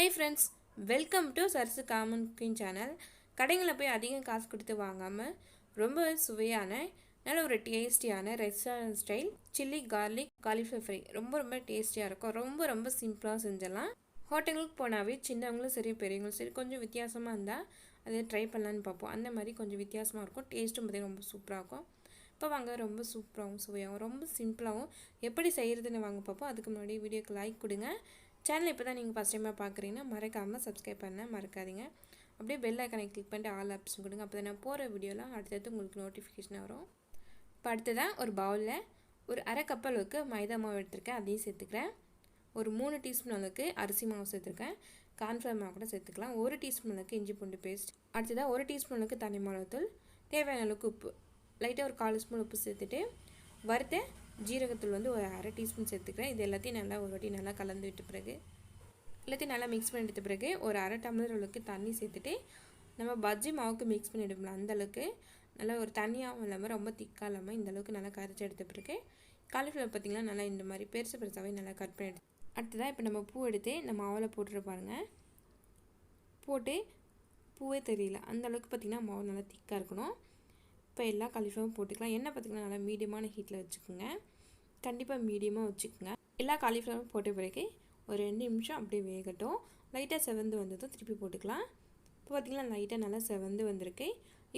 Hi friends, welcome to Sarsu Common Queen channel. கடைகளில் போய் அதிகம் காசு கொடுத்து வாங்காமல் ரொம்ப சுவையான நல்ல ஒரு டேஸ்டியான restaurant style chilli garlic cauliflower fry ரொம்ப டேஸ்டியாக இருக்கும். ரொம்ப சிம்பிளாக செஞ்சிடலாம். ஹோட்டலுக்கு போனாவே சின்னவங்களும் சரி பெரியவங்களும் சரி கொஞ்சம் வித்தியாசமாக இருந்தால் அதை ட்ரை பண்ணலான்னு பார்ப்போம். அந்த மாதிரி கொஞ்சம் வித்தியாசமாக இருக்கும். டேஸ்ட்டும் பார்த்திங்கன்னா ரொம்ப சூப்பராக இருக்கும். இப்போ வாங்க ரொம்ப சூப்பராகவும் சுவையாகவும் ரொம்ப சிம்பிளாகவும் எப்படி செய்கிறதுன்னு வாங்க பார்ப்போம். அதுக்கு முன்னாடி வீடியோக்கு லைக் கொடுங்க. சேனல் இப்போ தான் நீங்கள் ஃபஸ்ட் டைமாக பார்க்குறீங்கன்னா மறக்காமல் சப்ஸ்கிரைப் பண்ண மறக்காதீங்க. அப்படியே பெல் ஐக்கானை கிளிக் பண்ணிட்டு ஆல் ஆப்ஷன் கொடுங்க. அப்போ தான் நான் போகிற வீடியோலாம் அடுத்தடுத்து உங்களுக்கு நோட்டிஃபிகேஷன் வரும். இப்போ அடுத்ததாக ஒரு பவுலில் ஒரு அரை கப் அளவுக்கு மைதா மாவு எடுத்துருக்கேன், அதையும் சேர்த்துக்கிறேன். ஒரு 3 டீஸ்பூன் அளவுக்கு அரிசி மாவு சேர்த்துருக்கேன். கார்ன்ஃப்ளவர் மாவு கூட சேர்த்துக்கலாம். 1 டீஸ்பூன் அளவுக்கு இஞ்சி பூண்டு பேஸ்ட். அடுத்ததாக 1 டீஸ்பூன் அளவுக்கு தனி மிளகாத்தூள், தேவையான அளவுக்கு உப்பு, லைட்டாக ஒரு 1/4 ஸ்பூன் உப்பு சேர்த்துட்டு வறுத்த ஜீரகத்தூள் வந்து ஒரு அரை டீஸ்பூன் சேர்த்துக்கிறேன். இது எல்லாத்தையும் நல்லா ஒரு வாட்டி நல்லா கலந்து விட்ட பிறகு எல்லாத்தையும் நல்லா மிக்ஸ் பண்ணி எடுத்த பிறகு ஒரு அரை டம்ளர் அளவுக்கு தண்ணி சேர்த்துட்டு நம்ம பஜ்ஜி மாவுக்கு மிக்ஸ் பண்ணி எடுக்கலாம். அந்தளவுக்கு நல்லா ஒரு தண்ணியாகவும் இல்லாமல் ரொம்ப திக்காக இல்லாமல் இந்தளவுக்கு நல்லா கரைச்சி எடுத்த பிறகு காலிஃப்ளவர் பார்த்திங்கன்னா நல்லா இந்த மாதிரி பெருசாகவே நல்லா கட் பண்ணி எடுத்து அடுத்ததாக இப்போ நம்ம பூ எடுத்து நம்ம மாவில் போட்டுருப்பாருங்க. போட்டு பூவே தெரியல அந்தளவுக்கு பார்த்திங்கன்னா மாவு நல்லா திக்காக இருக்கணும். இப்போ எல்லா காலிஃப்ளவரும் போட்டுக்கலாம். எண்ணெய் பார்த்திங்கன்னா நல்லா மீடியமான ஹீட்டில் வச்சுக்கோங்க. கண்டிப்பாக மீடியமாக வச்சுக்கோங்க. எல்லா காலிஃப்ளவரும் போட்ட பிறகு ஒரு 2 நிமிஷம் அப்படியே வேகட்டும். லைட்டாக செவந்து வந்ததும் திருப்பி போட்டுக்கலாம். இப்போ பார்த்திங்கன்னா லைட்டாக நல்லா செவந்து வந்திருக்கு.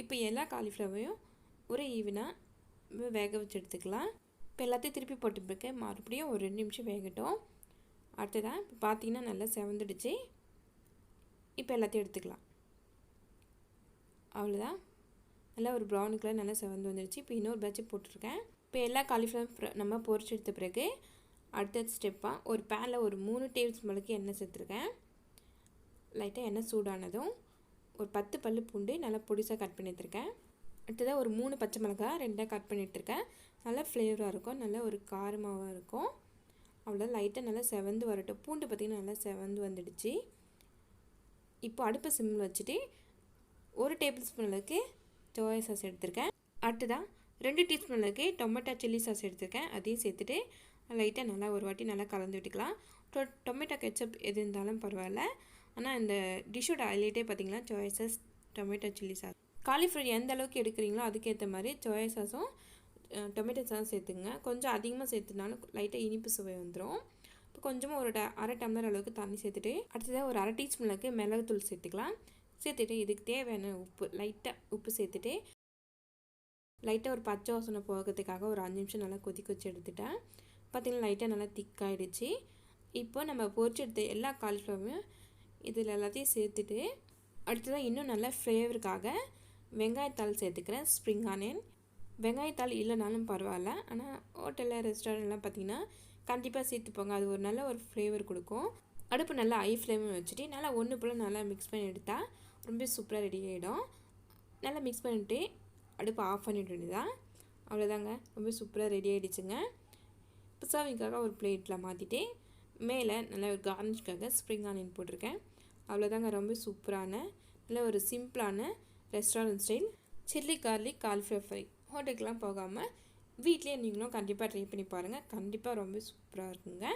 இப்போ எல்லா காலிஃப்ளவரையும் ஒரு ஈவனாக வேக வச்சு எடுத்துக்கலாம். இப்போ எல்லாத்தையும் திருப்பி போட்ட பிறகு மறுபடியும் ஒரு 2 நிமிஷம் வேகட்டும். அடுத்ததான் இப்போ பார்த்திங்கன்னா நல்லா செவந்துடுச்சு. இப்போ எல்லாத்தையும் எடுத்துக்கலாம். அவ்வளோதான், நல்லா ஒரு ப்ரௌன் கலர் நல்லா செவந்து வந்துடுச்சு. இப்போ இன்னொரு பேட்சை போட்டிருக்கேன். இப்போ எல்லா காலிஃப்ளவர் நம்ம பொரிச்சு எடுத்த பிறகு அடுத்த ஸ்டெப்பாக ஒரு பேனில் ஒரு 3 டேபிள் ஸ்பூன் அளவுக்கு எண்ணெய் சேர்த்துருக்கேன். லைட்டாக எண்ணெய் சூடானதும் ஒரு 10 பல்லு பூண்டு நல்லா பொடிசாக கட் பண்ணி எடுத்துருக்கேன். அடுத்ததாக ஒரு 3 பச்சை மிளகாய் 2 கட் பண்ணி எடுத்துருக்கேன். நல்லா ஃப்ளேவராக இருக்கும், நல்ல ஒரு காரமாகவும் இருக்கும். அவ்வளோ லைட்டாக நல்லா செவந்து வரட்டும். பூண்டு பார்த்திங்கன்னா நல்லா செவந்து வந்துடுச்சு. இப்போ அடுப்பை சிம்மில் வச்சுட்டு 1 டேபிள் ஸ்பூன் அளவுக்கு சோயா சாஸ் எடுத்திருக்கேன். அடுத்ததான் 2 டீஸ்பூன் அளவுக்கு டொமேட்டோ சில்லி சாஸ் எடுத்திருக்கேன். அதையும் சேர்த்துட்டு லைட்டாக நல்லா ஒரு வாட்டி நல்லா கலந்து விட்டுக்கலாம். டொமேட்டோ கெச்சப் எது இருந்தாலும் பரவாயில்ல. ஆனால் இந்த டிஷ்ஷோட ஹைலைட்டே பார்த்திங்கன்னா soya sauce tomato chilli sauce. Cauliflower எந்த அளவுக்கு எடுக்கிறீங்களோ அதுக்கேற்ற மாதிரி சோயா சாஸும் டொமேட்டோ சாஸும் சேர்த்துங்க. கொஞ்சம் அதிகமாக சேர்த்துனாலும் லைட்டாக இனிப்பு சுவை வந்துடும். இப்போ கொஞ்சமாக ஒரு அரை டம்ளர் அளவுக்கு தண்ணி சேர்த்துட்டு அடுத்ததாக ஒரு அரை டீஸ்பூன் அளவுக்கு மிளகுத்தூள் சேர்த்துக்கலாம். சேர்த்துட்டு இதுக்கு தேவையான உப்பு லைட்டாக உப்பு சேர்த்துட்டு லைட்டாக ஒரு பச்சை வாசனை போகிறதுக்காக ஒரு 5 நிமிஷம் நல்லா கொதிக்க வச்சு எடுத்துட்டேன். பார்த்திங்கன்னா லைட்டாக நல்லா திக்காகிடுச்சு. இப்போ நம்ம பொரிச்சு எடுத்த எல்லா காலிஃப்ளவரும் இதில் எல்லாத்தையும் சேர்த்துட்டு அடுத்ததான் இன்னும் நல்லா ஃப்ளேவருக்காக வெங்காயத்தாள் சேர்த்துக்கிறேன். ஸ்ப்ரிங் ஆனியன் வெங்காயத்தாள் இல்லைனாலும் பரவாயில்ல, ஆனால் ஹோட்டலில் ரெஸ்டாரண்ட்லாம் பார்த்திங்கன்னா கண்டிப்பாக சேர்த்துப்போங்க. அது ஒரு நல்ல ஒரு ஃப்ளேவர் கொடுக்கும். அடுப்பு நல்லா ஹை ஃப்ளேமில் வச்சுட்டு நல்லா ஒன்று போல் நல்லா மிக்ஸ் பண்ணி எடுத்தால் ரொம்ப சூப்பராக ரெடி ஆகிடும். நல்லா மிக்ஸ் பண்ணிவிட்டு அடுப்பு ஆஃப் பண்ணிட்டு வேண்டியதான். அவ்வளோதாங்க, ரொம்ப சூப்பராக ரெடி ஆகிடுச்சுங்க. இப்போ சர்விங்காக ஒரு பிளேட்டில் மாற்றிட்டு மேலே நல்லா ஒரு கார்னிஷ்காக ஸ்ப்ரிங் ஆனியன் போட்டிருக்கேன். அவ்வளோதாங்க, ரொம்ப சூப்பரான நல்ல ஒரு சிம்பிளான restaurant style chilli garlic cauliflower fry. ஹோட்டலுக்கெலாம் போகாமல் வீட்லேயே நீங்களும் கண்டிப்பாக ட்ரை பண்ணி பாருங்கள். கண்டிப்பாக ரொம்ப சூப்பராக இருக்குங்க.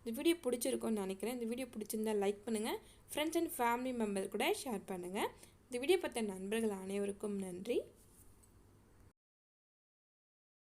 இந்த வீடியோ பிடிச்சிருக்கும்னு நினைக்கிறேன். இந்த வீடியோ பிடிச்சிருந்தால் லைக் பண்ணுங்கள். ஃப்ரெண்ட்ஸ் அண்ட் ஃபேமிலி மெம்பர் கூட ஷேர் பண்ணுங்கள். இந்த வீடியோ பார்த்த நண்பர்கள் அனைவருக்கும் நன்றி.